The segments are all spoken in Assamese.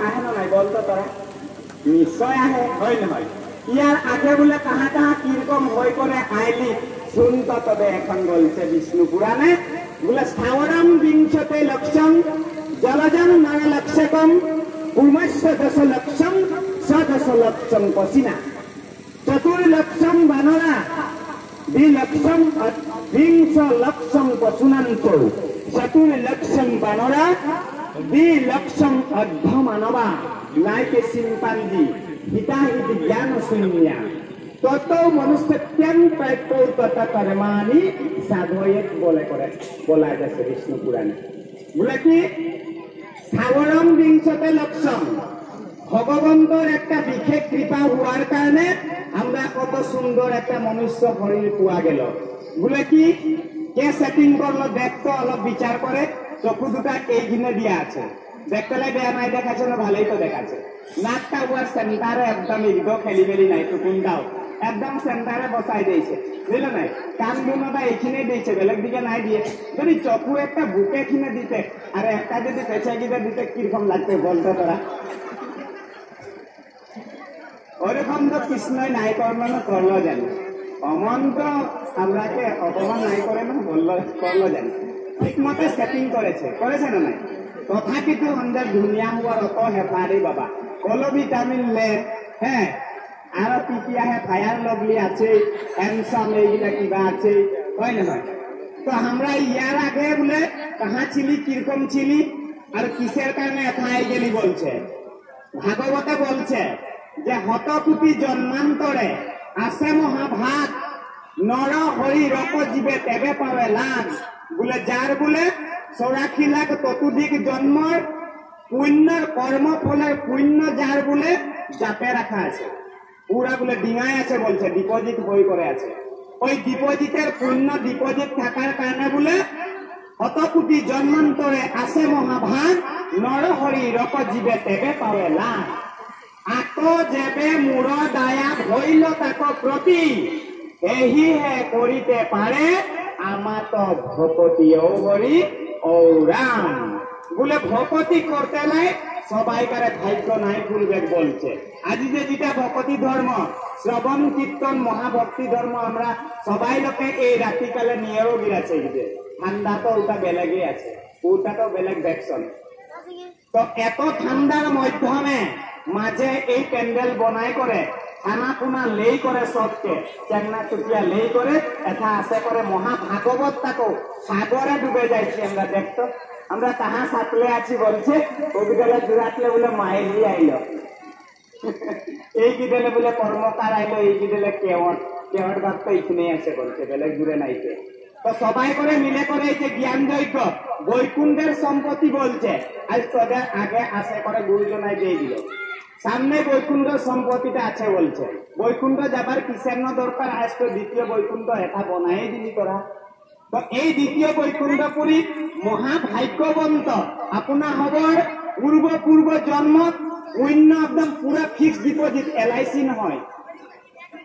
আহে না নাই বলতো তোরা? নিশ্চয় আহে, হয় নহয়? ইয়ার আগে বলে কাহা কাহা কিরকম হয়ে করে আইলি শুনতো তবে এখন বলছে বিষ্ণু পুরাণে বলে স্থাবরম বিংশতে লক্ষম জলজম নর লক্ষকম উমস্য দশ লক্ষম সদশ লক্ষম পশিনা চতুর্লক্ষম বানরা দ্বিলক্ষম বিংশ লক্ষম পশুনান্ত চতুর্লক্ষম বানরা দ্বিলক্ষম অর্ধ মানবা নাইকে চিম্পাঞ্জি হিতাহিত জ্ঞান শূন্যা তত মনুষ্যত্যং প্রাপ্য তত কর্মাণি সাধয়েত বলে করে বলা যাচ্ছে বিষ্ণু পুরাণে। বলে কি স্থাবরম বিংশতে লক্ষম, ভগবন্তর একটা বিশেষ কৃপা হওয়ার কারণে আমরা কত সুন্দর একটা মনুষ্য শরীর পাওয়া গেল। বলে কি কে সেটিং করলো দেখতো, অলপ বিচার করে চক্ষু দুটা এইখানে দিয়া আছে, দেখতে বেয়া নাই দেখাচ্ছে না, ভালোই তো দেখাচ্ছে। নাকটা উয়ার সেন্টারে একদম একদম খেলি মেলি নাই, টুকুনটাও একদম সেন্টারে বসাই দিয়েছে, বুঝলো নাই? কান দুটা এইখানে দিয়েছে, বেলেগ দিকে নাই দিয়ে। যদি চক্ষু একটা বুকে কিনে দিতে আর একটা যদি পেঁচা গিয়ে দিতে কিরকম লাগবে বলতো তোরা? ওরকম তো কৃষ্ণই নাই করলো করলো জানি, অমন্ত আমরাকে অপমান নাই করে না বললো করলো জানি, ঠিক মতে সেটিং করেছে না নাই? তথাপিতো আমাদের ধুনীয়া হওয়ার অত হেফারি বাবা, কলো ভিটামিন লে, হ্যাঁ আর কি আহে ফায়ার লগলি আছে, হ্যান্ডসাম এইগুলা কিবা আছে, হয় না নয়? তো আমরা ইয়ার আগে বলে কাহা ছিলি, কিরকম ছিলি আর কিসের কারণে এথায় গেলি বলছে। ভাগবতে বলছে যে হতকুটি জন্মান্তরে আসে মহাভাগ নর হরি রক জীবে তেবে পাবে লাভ। বলে যার বলে 84 লাখ ততোধিক জন্মর পুণ্যর কর্ম ফলের পুণ্য যার বলে চাপে রাখা আছে, পুরা বলে ডিঙায় আছে বলছে, ডিপোজিট বই করে আছে। ওই ডিপোজিটের পুণ্য ডিপোজিট থাকার কারণে বলে হতকুটি জন্মান্তরে আসে মহাভাগ নর হরি রক জীবে তেবে পাবে লাভ। আতো যেবে মূর দায়া হইল তাক প্রতি এহি হে করিতে পারে আমাত ভকতি ও হরি ও রাম। বলে ভকতি করতে লাই সবাইকারে ভাগ্য নাই ভুলবে বলছে। আজি যে যেটা ভকতি ধর্ম, শ্রবণ কীর্তন মহাভক্তি ধর্ম, আমরা সবাই লোকে এই রাত্রিকালে নিয়েও গিয়েছে। ঠান্ডা তো ওটা বেলেগই আছে, ওটা তো বেলেগ ভ্যাকসন। তো এত ঠান্ডার মাধ্যমে মাঝে এই প্যান্ডেল বনাই করে খানা পুনা লেই করে সবকে চেংনা চুটিয়া লেই করে এটা আছে করে মহাভাগবত তাকে সাগরে ডুবে যাইছি আমরা। দেখতো আমরা তাহা সাতলে আছি বলছে, কবিতালে জুড়াতলে বলে মাইলি আইল, এই গিদেলে বলে কর্মকার আইলো, এই গিদেলে কেওট ভাব তো এখানে আছে বলছে, বেলেগ দূরে নাইছে। তো সবাই করে মিলে করে এই যে জ্ঞান যজ্ঞ বৈকুণ্ঠের সম্পত্তি বলছে, আজ তোদের আগে আসে করে গুরুজনাই দিয়ে দিল, সামনে বৈকুণ্ঠ সম্পত্তিটা আছে বলছে। বৈকুণ্ঠ যাবার কিসের দরকার, আজ তো দ্বিতীয় বৈকুণ্ঠ এটা বনাই দিলি তোরা। তো এই দ্বিতীয় বৈকুণ্ঠপুরী মহাভাগ্যবন্ত আপনা হবর পূর্ব জন্ম অন্য একদম পুরা ফিক্সড ডিপোজিট, LIC নহয়,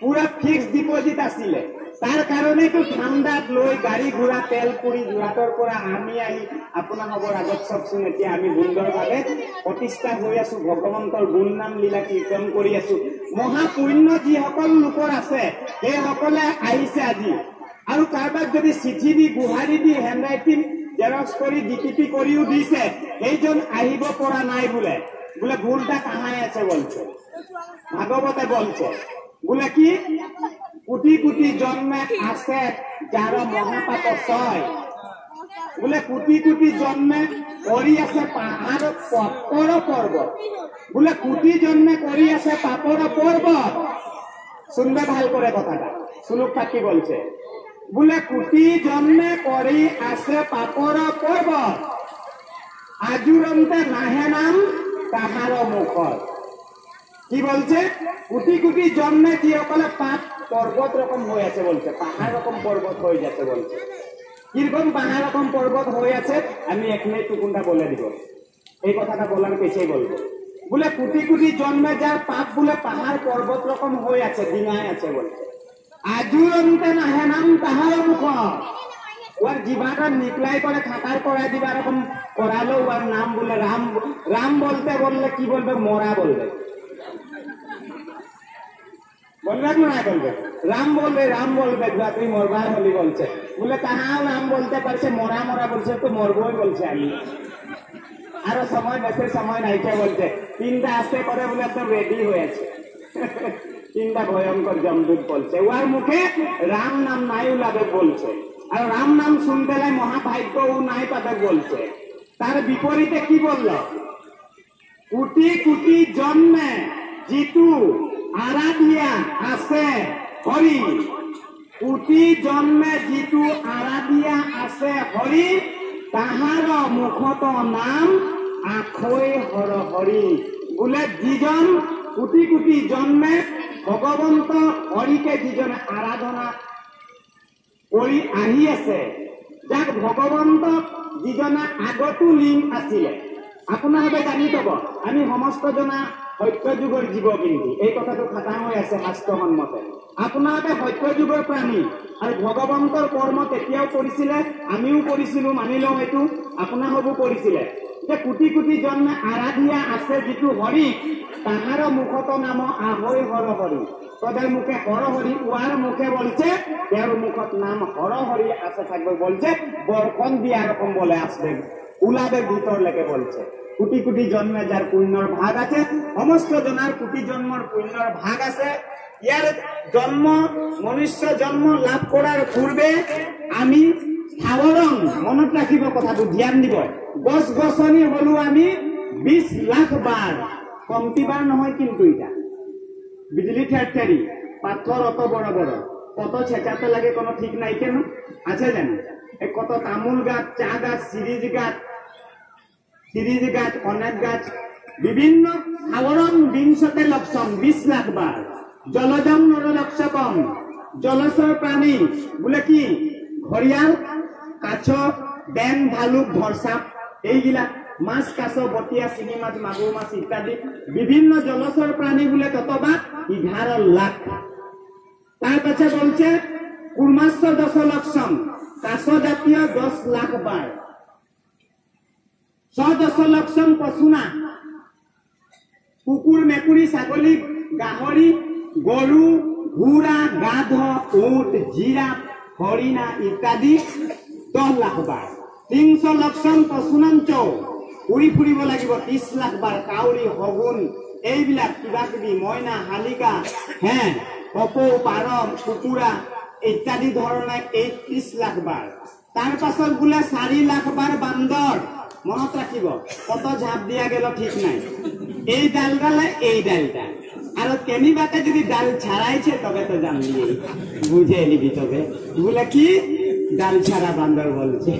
পুরা ফিক্সড ডিপোজিট আসিলে তার কারণে তো ঠান্ডাত লৈ গাড়ী ঘোড়া তেল পুৰি যোৱাটৰ পৰা আমি আহি আপোনা হবৰ আগত চবচোন এতিয়া আমি সুন্দৰভাৱে প্ৰতিষ্ঠা হৈ আছো, ভগৱন্তৰ গুণ নাম লীলা কীৰ্তন কৰি আছো। মহাপুণ্য যিসকল লোকৰ আছে সেইসকলে আহিছে আজি, আৰু কাৰোবাক যদি চিঠি দি গুহাৰি দি হেণ্ডৰাইটিং জেৰক্স কৰি DPP কৰিও দিছে, সেইজন আহিব পৰা নাই বোলে ভুলটা কাহাই আছে বলছে। ভাগবতে বলছে বলে কি কোটি কোটি জন্মে আছে যার মহাপাপ ছয়, বলে কোটি কোটি জন্মে কৰি আছে পাহাড় পাপৰ পৰ্বত, বলে কোটি জন্মে কৰি আছে পাপৰ পৰ্বত। শুনবে ভাল কৰে কথাটা, সুলুক পাখি বলছে বলে কোটি জন্মে কৰি আছে পাপর পর্বত, আজুরন্তে নাহে নাম তাহার মুখত। কি বলছে কোটি কোটি জন্মে কি সকলে পাপ পর্বত রকম হয়ে আছে বলছে, পাহাড় রকম পর্বত হয়ে যাচ্ছে বলছে। কিরকম পাহাড় রকম পর্বত হয়ে আছে আমি এখানে টুকুনটা বলে দিব, এই কথাটা বলার পেছাই বলবো। বলে কোটি কোটি জন্মে যার পাপ বলে পাহাড় পর্বত রকম হয়ে আছে, ডিঙায় আছে বলছে। আজুর অন্তে নাহে নাম তাহার মুখ, ওর জিভাটা নিকলাই করে খাটার করাই দিবে, এরকম করালো। ওর নাম বলে রাম, রাম বলতে বললে কি বলবে? মরা বলবে। বলবে না বলবে রাম বলবে, রাম বলবে তুই মরবার হলি বলছে। বলে তাহাও রাম বলতে পারছে, মরা মরা বলছে তো মরবই বলছে আমি। আরো সময় বেশি সময় নাইকে বলছে। তিনটা আসতে করে বলে তো রেডি হয়েছে। তিনটা ভয়ঙ্কর জমদূত বলছে। ওর মুখে রাম নাম নাই উলাবে বলছে। আর রাম নাম শুনতে লাই মহাভাগ্য ও নাই পাবে বলছে। তার বিপরীতে কি বলল? কোটি কোটি জন্মে জিতু আরাধিয়া আছে হরি। কোটি জন্মে জিতু আরাধিয়া আছে হরি, তাহার মুখত নাম আখৈ হর হরি। বোলে যিজন কোটি কোটি জন্মে ভগবন্ত হরিকে যিজনে আৰাধনা কৰি আহি আছে, যাক ভগবন্ত যিজনে আগতো লিং আছিলে। আপোনালোকে জানি থব, আমি সমস্ত জনা সত্য যুগৰ জীৱ, কিন্তু এই কথাটো খাটাং হৈ আছে শাস্ত্ৰসন্মতে। আপোনালোকে সত্য যুগৰ প্ৰাণী আৰু ভগৱন্তৰ কৰ্ম তেতিয়াও কৰিছিলে, আমিও কৰিছিলো, মানি লওঁ এইটো। আপোনালোকো কৰিছিলে। যে কোটি কোটি জন্মে আৰাধিয়া আছে যিটো হৰি, তাহার মুখত নাম আহৈ হর হরি। তোদের মুখে হর হরি, উহার মুখে বলছে এর মুখত নাম হর হরি আছে থাকবে বলছে। বরকন দিয়া রকম বলে আসবে, উলাদের ভিতর লেগে বলছে। কোটি কোটি জন্মে যার পুণ্যর ভাগ আছে, সমস্ত জনার কোটি জন্মর পুণ্যর ভাগ আছে। ইয়ার জন্ম, মনুষ্য জন্ম লাভ করার পূর্বে আমি সাৱৰণ, মনত রাখিব কথাটো, ধ্যান দিব। গছ গছনি হলো আমি 20 লাখ বার, কমতি বার নহয় কিন্তু। এটা বিজলি ঠেরঠেরি, পাথর অত বড় বড়, কত ছেঁচাতে লাগে কোনো ঠিক নাই কেন আছে জানো? কত তামুল গাছ, চা গাছ, সিরিজ গাছ, অনেক গাছ, বিভিন্ন সাৱৰণ 20 লক্ষণ 20 লাখ বার। জলজম নরলক্ষকম, জলচর প্রাণী বলে কি? ঘড়িয়াল, কাছ, ব্যাং, ভালুক, ধরসাপ, এইগুলা মাছ, কাছ, বটিয়া, চিনি মাছ, মাগুর মাছ ইত্যাদি বিভিন্ন জলচর প্রাণী বলে কতবার? 11 লাখ। তার কাছে বলছে কুর্মাস্য 10 লক্ষণ, কাছ জাতীয় 10 লাখ বার। 10 লক্ষণ পশুনা, কুকুর, মেকুরি, ছাগলী, গাহরি, গরু, ঘোড়া, গাধ, উট, জিরাফ, হরিণা ইত্যাদি 10 লাখ বার। 300 লক্ষণ পশুনাঞ্চ, উড়ি ফুৰিব লাগিব 30 লাখ বাৰ। কাউৰী, শগুন এইবিলাক কিবা কিবি, মইনা, শালিকা, কপৌ, পাৰ, কুকুৰা ইত্যাদি ধৰণে 30 লাখ বাৰ। তাৰ পাছত বোলে 4 লাখ বাৰ বান্দৰ। মনত রাখিব, কত ঝাঁপ দিয়া গেল ঠিক নাই। এই ডালডালে এই ডালটা, আর কেনিবাতে যদি ডাল ছাড়াইছে তবে তো জানলি, বুঝে নিবি। তবে বলে কি ডাল ছাড়া বান্দর বলছে।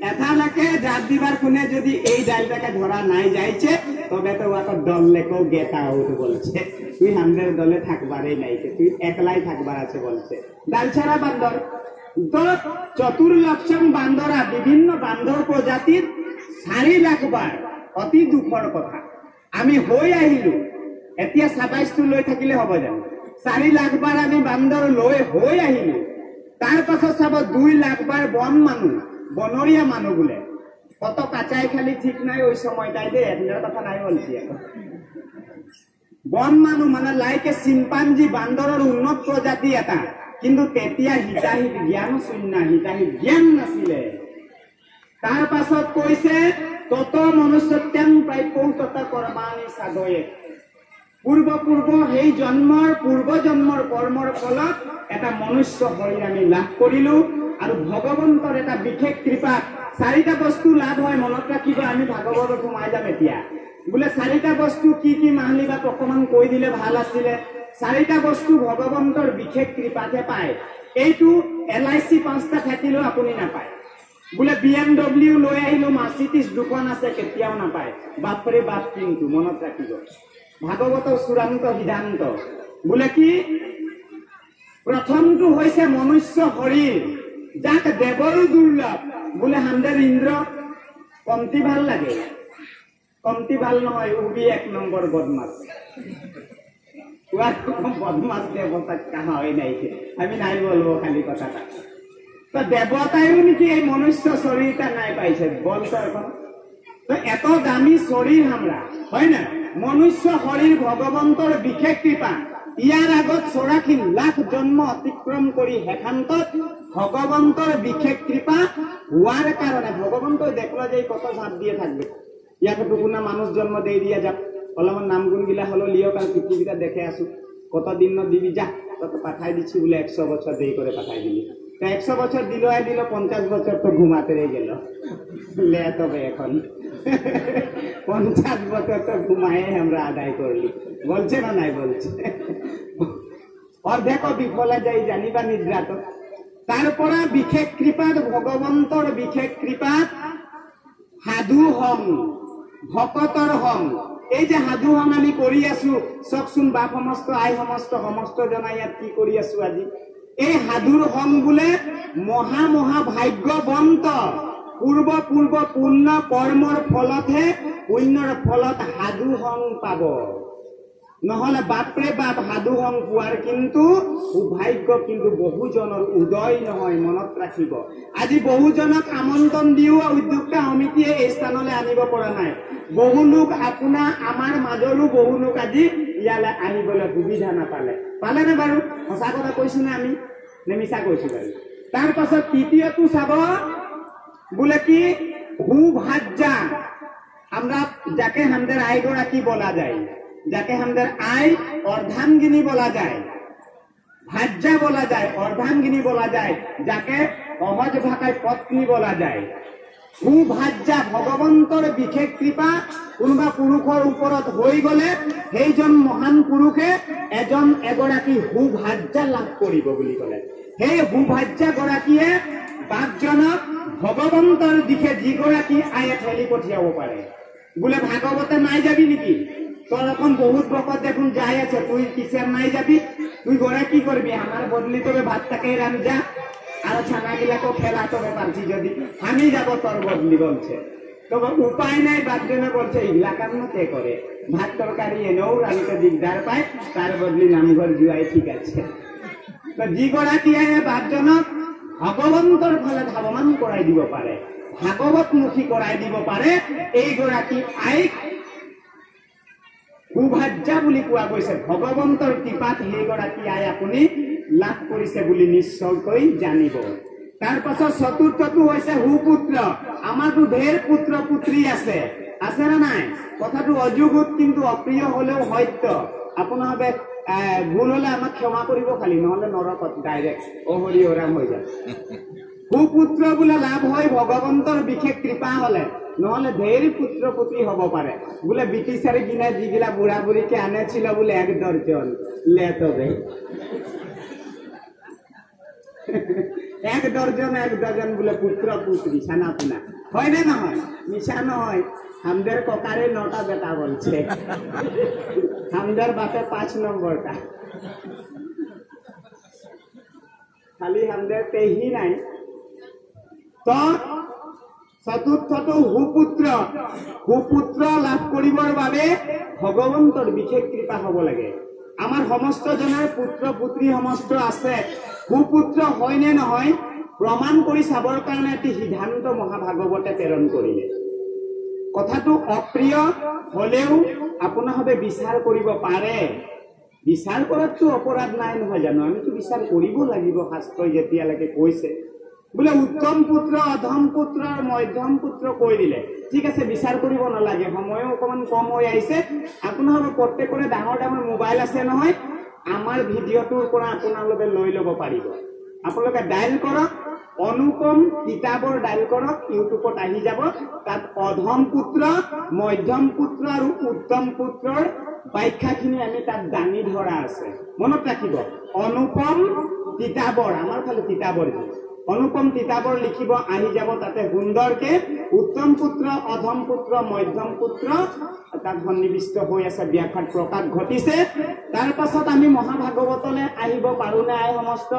এথালাকে ঝাঁপ দিবার কোনে যদি এই ডালটাকে ধরা নাই যাইছে, তবে তো ওকে দল লেখো গেট আউট বলছে। তুই আমাদের দলে থাকবারই নাই, তুই একলাই থাকবার আছে বলছে। ডাল ছাড়া বান্দর। তো 4 লক্ষণ বান্দরা, বিভিন্ন বান্দর প্রজাতির 4 লাখ বার। অতি দুখৰ কথা, আমি হৈ আহিলো, এতিয়া 27টো লৈ থাকিলে হ'ব জানো? 4 লাখ বার আমি বান্দৰ লৈ হৈ আহিলো। তাৰ পাছত চাব 2 লাখ বাৰ বন মানুহ, বনৰীয়া মানুহ বোলে কত কাচাই খালি ঠিক নাই ওই সময়টাই দে, এর কথা নাই বলছি। এখন বন মানুহ মানে লাইকে চিম্পাঞ্জি, বান্দৰৰ উন্নত প্ৰজাতি এটা, কিন্তু তেতিয়া হিতাহিত জ্ঞান শূন্য, হিতাহিত জ্ঞান নাছিলে। তাৰ পাছত কৈছে তত মনুষ্যত্যাং প্ৰাপ্য তত কৰ্মাণি সাধয়ে। পূৰ্ব সেই জন্মৰ পূৰ্ব জন্মৰ কৰ্মৰ ফলত এটা মনুষ্য শৰীৰ আমি লাভ কৰিলো। আৰু ভগৱন্তৰ এটা বিশেষ কৃপা। 4টা বস্তু লাভ হয়, মনত ৰাখিব। আমি ভাগৱতত সোমাই যাম এতিয়া। বোলে 4টা বস্তু কি কি মাহলি বা অকমান কৈ দিলে ভাল আছিলে। 4টা বস্তু ভগৱন্তৰ বিশেষ কৃপাতে পায়। এইটো LIC 5টা থাকিলেও আপুনি নাপায়। বোলে BMW লৈ আহিলো, মাৰ্চিডিজ 2খন আছে, কেতিয়াও নাপায়। বাপৰে বাপ, কিন্তু মনত ৰাখিব ভাগৱতৰ চূড়ান্ত সিদ্ধান্ত। বোলে কি? প্ৰথমটো হৈছে মনুষ্য শৰীৰ, যাক দেৱৰো দুৰ্লভ। বোলে হামদেৰ ইন্দ্ৰ কমতি ভাল লাগে? কমতি ভাল নহয়, উবি 1 নম্বৰ বদমাছ। বদমাছ দেবতা কাহা হয় নাই, আমি নাই বলবো খালি কথাটা। তো দেৱতায়ো নেকি এই মনুষ্য শৰীৰটা নাই পাইছে বলতো এখন তো এত দামী শৰীৰ আমৰা হয় না মনুষ্য শৰীৰ ভগৱন্তৰ বিশেষ কৃপা ইয়াৰ আগত 84 লাখ জন্ম অতিক্ৰম কৰি হেখান্তত ভগৱন্তৰ বিশেষ কৃপা হোৱাৰ কাৰণে ভগৱন্তই দেখলো যে কত ঝাঁপ দিয়ে থাকবে ইয়াকে টুকুনা মানুষ জন্ম দিয়ে দিয়া যাক অলপমান নাম গুণ গিলা হলো লিয়ক আর পৃথিবীটা দেখে আসু কতদিন দিবি যা তত পাঠাই দিচ্ছি বলে 100 বছর দেরি করে পাঠাই দিলি 100 বছর দিল 50 বছর তো ঘুমাতে গেল লে তবে এখন 50 বছর তো ঘুমায়ে আমরা আদায় করলি বলছে না নাই বলছে অর্ধেক বিফলে যাই জানিবা নিদ্রা তো তারপরে বিশেষ কৃপাত ভগবন্তৰ বিশেষ কৃপাত সাধু হং ভকতৰ হং এই যে সাধু হং আমি কৰি আছো চকচোন বাপ সমস্ত আই সমস্ত জনা ইয়াত কি কৰি আছো আজি এই সাধুৰ হং বোলে মহা মহা ভাগ্যবন্ত পূৰ্ব পুণ্য কৰ্মৰ ফলতহে পুণ্যৰ ফলত সাধু হং পাব নহলে বাপৰে বাপ সাধু হং পোৱাৰ কিন্তু সৌভাগ্য কিন্তু বহুজনৰ উদয় নহয় মনত ৰাখিব আজি বহুজনক আমন্ত্ৰণ দিও উদ্যোক্তা সমিতিয়ে এই স্থানলৈ আনিব পৰা নাই বহু লোক আপোনাৰ আমাৰ মাজৰো বহু লোক আজি ইয়ালৈ আহিবলৈ সুবিধা নাপালে পালেনে বাৰু সঁচা কথা কৈছো না আমি নে মিছা কৈছো বাৰু তাৰ পাছত তৃতীয়টো চাব বোলে কি সুভাজ্যা আমৰা যাকে আমাদেৰ আইগৰাকী বলা যায় যাকে আমাদের আই অর্ধাঙ্গিনী বলা যায় ভাজ্যা বলা যায় অর্ধাঙ্গিনী বলা যায় যাকে সহজ ভাষায় পত্নী বলা যায় সুভাজ্যা ভগৱন্তৰ বিশেষ কৃপা কোনোবা পুৰুষৰ ওপৰত হৈ গলে সেইজন মহান পুৰুষে এগৰাকী সুভাজ্যা লাভ কৰিব বুলি কলে সেই সুভাজ্যা গৰাকীয়ে বাপজনক ভগৱন্তৰ দিশে যিগৰাকী আয়ে ঠেলি পঠিয়াব পাৰে বোলে ভাগৱতে নাই যাবি নেকি তোর এখন বহুত বকত দেখুন যাই আছে তুই কিসের নাই যাবি তুই গোড়া কি করবি আমার বদলি তবে ভাতটাকে রান যা আর ছানা গিলাকে খেলা তবে পারছি যদি আমি যাব তোর বদলি বলছে তবে উপায় নাই বাপজনে বলছে এগুলা কাম কে করে ভাত তরকারি এনেও রানতে দিকদার পায় তার বদলি নামঘর জুয়াই ঠিক আছে তো যি গৰাকী আহে বাপজনক ভগৱন্তৰ ফালে ধাৱমান কৰাই দিব পাৰে ভাগৱতমুখী কৰাই দিব পাৰে এই গৰাকী আইক সুভাজ্যা বুলি কোৱা গৈছে ভগৱন্তৰ কৃপাত সেইগৰাকী আই আপুনি লাভ কৰিছে বুলি নিশ্চয়কৈ জানিব তাৰ পাছত চতুৰ্থটো হৈছে সুপুত্ৰ আমাৰতো ঢেৰ পুত্ৰ পুত্ৰী আছে না নাই কথাটো অযুগুত কিন্তু অপ্ৰিয় হলেও সত্য আপোনালোকে ভুল হলে আমাক ক্ষমা কৰিব খালি নহলে নৰকত ডাইৰেক্ট হৰি হৰাম হৈ যায় সুপুত্ৰ বোলে লাভ হয় ভগৱন্তৰ বিশেষ কৃপা হলে নহলে ঢেৰ পুত্ৰ পুত্ৰী হব পাৰে বোলে ব্ৰিটিছাৰে কিনা যিগিলা বুঢ়া বুঢ়ীকে আনেছিল বোলে 1 দৰ্জন লে তবে 1 দৰ্জন বোলে পুত্ৰ পুত্ৰী ছানা পোনা হয় নে নহয় মিছা নহয় আমাদের ককারে 9টা বেটা বলছে আমাদের বাপে 5 নম্বরটা খালি আমাদের পেহি নাই তো চতুৰ্থটো সুপুত্ৰ লাভ কৰিবৰ বাবে ভগৱন্তৰ বিশেষ কৃপা হ'ব লাগে আমাৰ সমস্ত জনৰ পুত্ৰ পুত্ৰী সমস্ত আছে সুপুত্ৰ হয় নে নহয় প্ৰমাণ কৰি চাবৰ কাৰণে এটি সিদ্ধান্ত মহাভাগৱতে প্ৰেৰণ কৰিলে কথাটো অপ্ৰিয় হলেও আপোনালোকে বিচাৰ কৰিব পাৰে বিচাৰ কৰাটো অপৰাধ নাই নহয় জানো আমিতো বিচাৰ কৰিব লাগিব শাস্ত্ৰই যেতিয়ালৈকে কৈছে বোলে উত্তম পুত্ৰ অধম পুত্ৰ আৰু মধ্যম পুত্ৰ কৈ দিলে ঠিক আছে বিচাৰ কৰিব নালাগে সময়ও অকমান কম হৈ আহিছে আপোনালোকৰ প্ৰত্যেকৰে ডাঙৰ ডাঙৰ মোবাইল আছে নহয় আমাৰ ভিডিঅ'টোৰ পৰা আপোনালোকে লৈ ল'ব পাৰিব আপোনালোকে ডাইল কৰক অনুপম কিতাপৰ ডাইল কৰক ইউটিউবত আহি যাব তাত অধম পুত্ৰ মধ্যম পুত্ৰ আৰু উত্তম পুত্ৰৰ ব্যাখ্যাখিনি আমি তাত দাঙি ধৰা আছে মনত ৰাখিব অনুপম কিতাপৰ আমাৰ ফালে কিতাপৰ অনুপম কিতাপৰ লিখিব আহি যাব তাতে সুন্দৰকে উত্তম পুত্ৰ অধম পুত্ৰ মধ্যম পুত্ৰ তাত সন্নিবিষ্ট হৈ আছে ব্যাখ্যাত প্ৰকাশ ঘটিছে তাৰ পাছত আমি মহাভাগৱতলৈ আহিব পাৰো নে আই সমস্ত